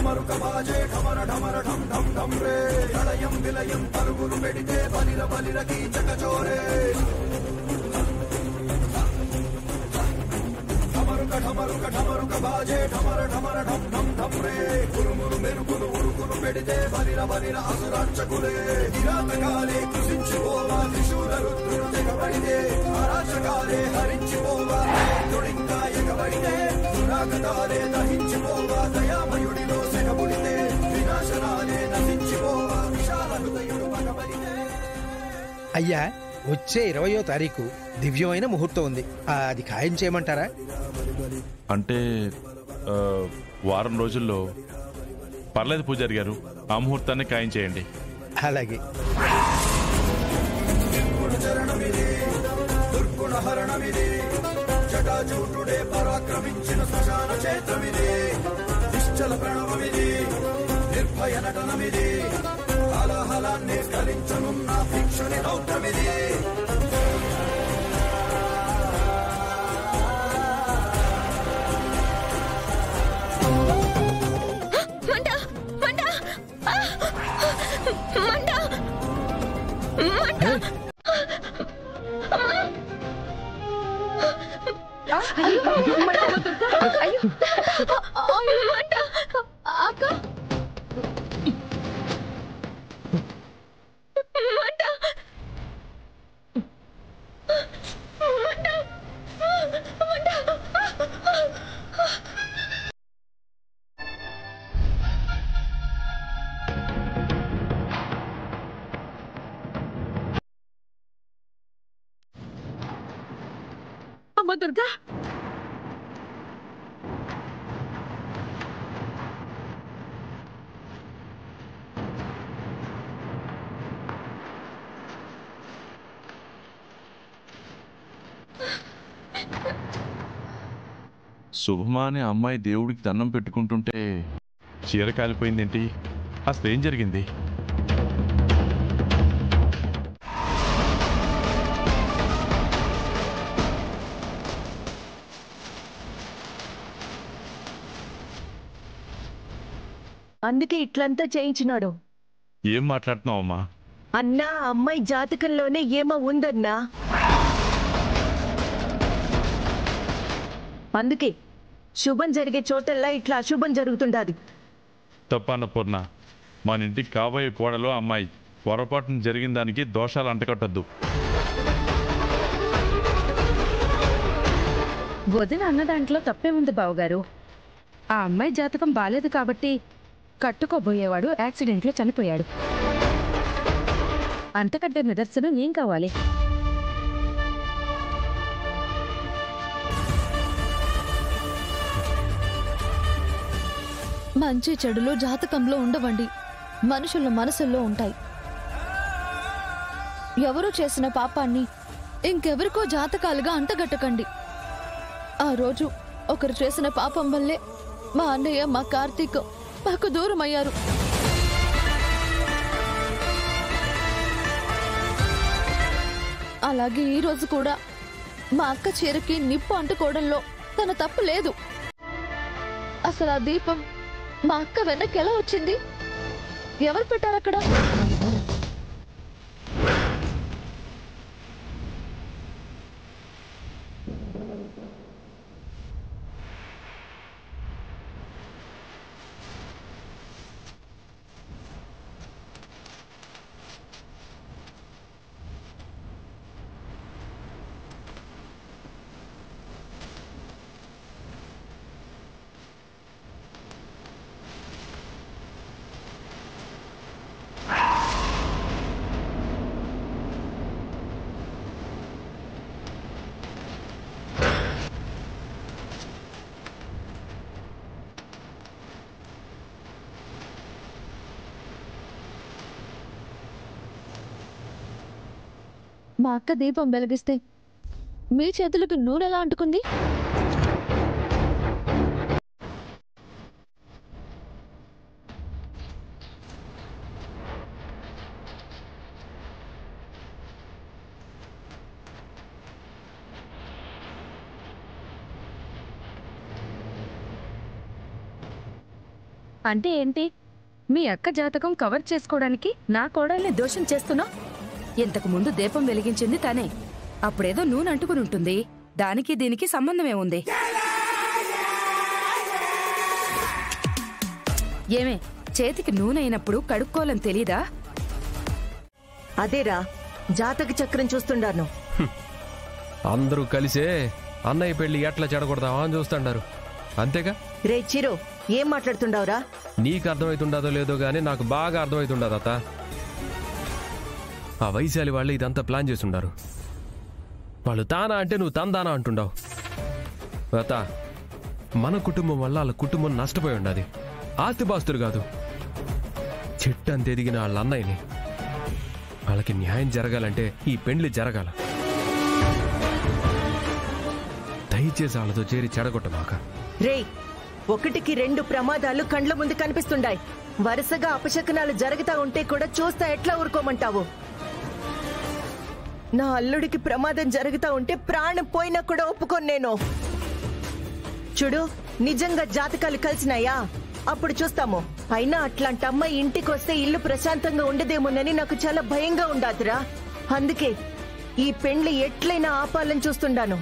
ఢమరుక బాజే ఢమర ఢమర ఢం ఢం ఢం రే ప్రళయం విలయం పరుగులు పెడితే బలిర బలిరకి చకచోరే ఢమరుక ఢమరుక బాజే ఢమర ఢమర ఢం ఢం ఢం రే ఉరుమురు మెరుపులు ఉరుకులు పెడితే బలిర బలిర అసురార్చకులే కిరాతకాలే కృషించిపోవా త్రిశూల రుద్రుడు తెగబడితే అరాచకాలే హరించిపోవా దుడింకా ఎగబడితే దురాగతాలే దహించిపోవా దయామయుడిలో సెగబుడితే వినాశనాలే నశించిపోవా విశాల హృదయుడు పగబడితే. అయ్యా, వచ్చే 20వ తారీఖు దివ్యమైన ముహూర్తం ఉంది. అది ఖాయం చేయమంటారా? అంటే వారం రోజుల్లో పర్లేదు పూజారి గారు, ఆ ముహూర్తాన్ని ఖాయం చేయండి. అలాగే. జటాజూటుడే పరాక్రమించిన శ్మశాన క్షేత్రమిది, నిశ్చల ప్రణవమిది, నిర్భయ నటనమిది, హలాహలాన్ని స్కలించనున్న భిక్షుని రౌద్రమిది. అమ్మ దుర్గా, శుభమా అనే అమ్మాయి దేవుడికి దండం పెట్టుకుంటుంటే చీర కాలిపోయిందేంటి? అసలు ఏం జరిగింది? అందుకే ఇట్లంతా చేయించినాడు. ఏం మాట్లాడుతున్నావు అమ్మా? అన్నా, అమ్మాయి జాతకంలోనే ఏమో ఉందన్నా. అందుకే శుభం జరిగే చోటల్లా ఇట్లా అశుభం జరుగుతుండాది. తప్పన్నపూర్ణ, మన ఇంటికి కాబోయే కోడలో అమ్మాయి పొరపాటున జరిగిన దానికి దోషాలు అంటకట్టద్దు. వదిన అన్న దాంట్లో తప్పేముంది బావగారు? ఆ అమ్మాయి జాతకం బాలేదు కాబట్టి కట్టుకోబోయేవాడు యాక్సిడెంట్లో చనిపోయాడు. అంతకంటే నిదర్శనం ఏం కావాలి? మంచి చెడులు జాతకంలో ఉండవండి, మనుషుల మనసుల్లో ఉంటాయి. ఎవరో చేసిన పాపాన్ని ఇంకెవరికో జాతకాలుగా అంటగట్టకండి. ఆ రోజు ఒకరు చేసిన పాపం వల్లే మా అన్నయ్య, మా కార్తీక్ మాకు దూరం అయ్యారు. అలాగే ఈ రోజు కూడా మా అక్క చీరకి నిప్పు అంటుకోవడంలో తన తప్పు లేదు. అసలు ఆ దీపం మా అక్క వెనక్కి ఎలా వచ్చింది? ఎవరు పెట్టారు అక్కడ? మా అక్క దీపం వెలిగిస్తే మీ చేతులకు నూనె ఎలా అంటుకుంది? అంటే ఏంటి? మీ అక్క జాతకం కవర్ చేసుకోవడానికి నా కోడల్ని దోషం చేస్తున్నా? ఇంతకు ముందు దీపం వెలిగించింది తనే. అప్పుడేదో నూనె అంటుకుని ఉంటుంది. దానికి దీనికి సంబంధమే ఉంది. ఏమే, చేతికి నూనె అయినప్పుడు కడుక్కోవాలని తెలీదా? అదేరా జాతక చక్రం చూస్తుండాను. అందరూ కలిసే అన్నయ్య పెళ్లి ఎట్లా చెడగొడదామా అని చూస్తుండారు, అంతేగా? రే చిరు, ఏం మాట్లాడుతుండవురా? నీకు అర్థమవుతుండదో లేదో గానీ నాకు బాగా అర్థమవుతుండదు అత్త. ఆ వైశాలి వాళ్ళు ఇదంతా ప్లాన్ చేస్తుండారు. వాళ్ళు తానా అంటే నువ్వు తందానా అంటుండవు. అత్త, మన కుటుంబం వల్ల వాళ్ళ కుటుంబం నష్టపోయి ఉండదు. ఆస్తిపాస్తులు కాదు, చెట్టంత ఎదిగిన వాళ్ళ అన్నయ్యని. వాళ్ళకి న్యాయం జరగాలంటే ఈ పెండ్లి జరగాల. దయచేసి వాళ్ళతో చేరి చెడగొట్టమాక. రే, ఒకటికి 2 ప్రమాదాలు కండ్ల ముందు కనిపిస్తుండాయి. వరుసగా అపశకనాలు జరుగుతా ఉంటే కూడా చూస్తా ఎట్లా ఊరుకోమంటావు? నా అల్లుడికి ప్రమాదం జరుగుతా ఉంటే ప్రాణం పోయినా కూడా ఒప్పుకోను నేను. చూడు, నిజంగా జాతకాలు కలిసినాయా అప్పుడు చూస్తాము. అయినా అట్లాంటి అమ్మాయి ఇంటికి వస్తే ఇల్లు ప్రశాంతంగా ఉండదేమోనని నాకు చాలా భయంగా ఉండాదిరా. అందుకే ఈ పెండ్లి ఎట్లయినా ఆపాలని చూస్తుండాను.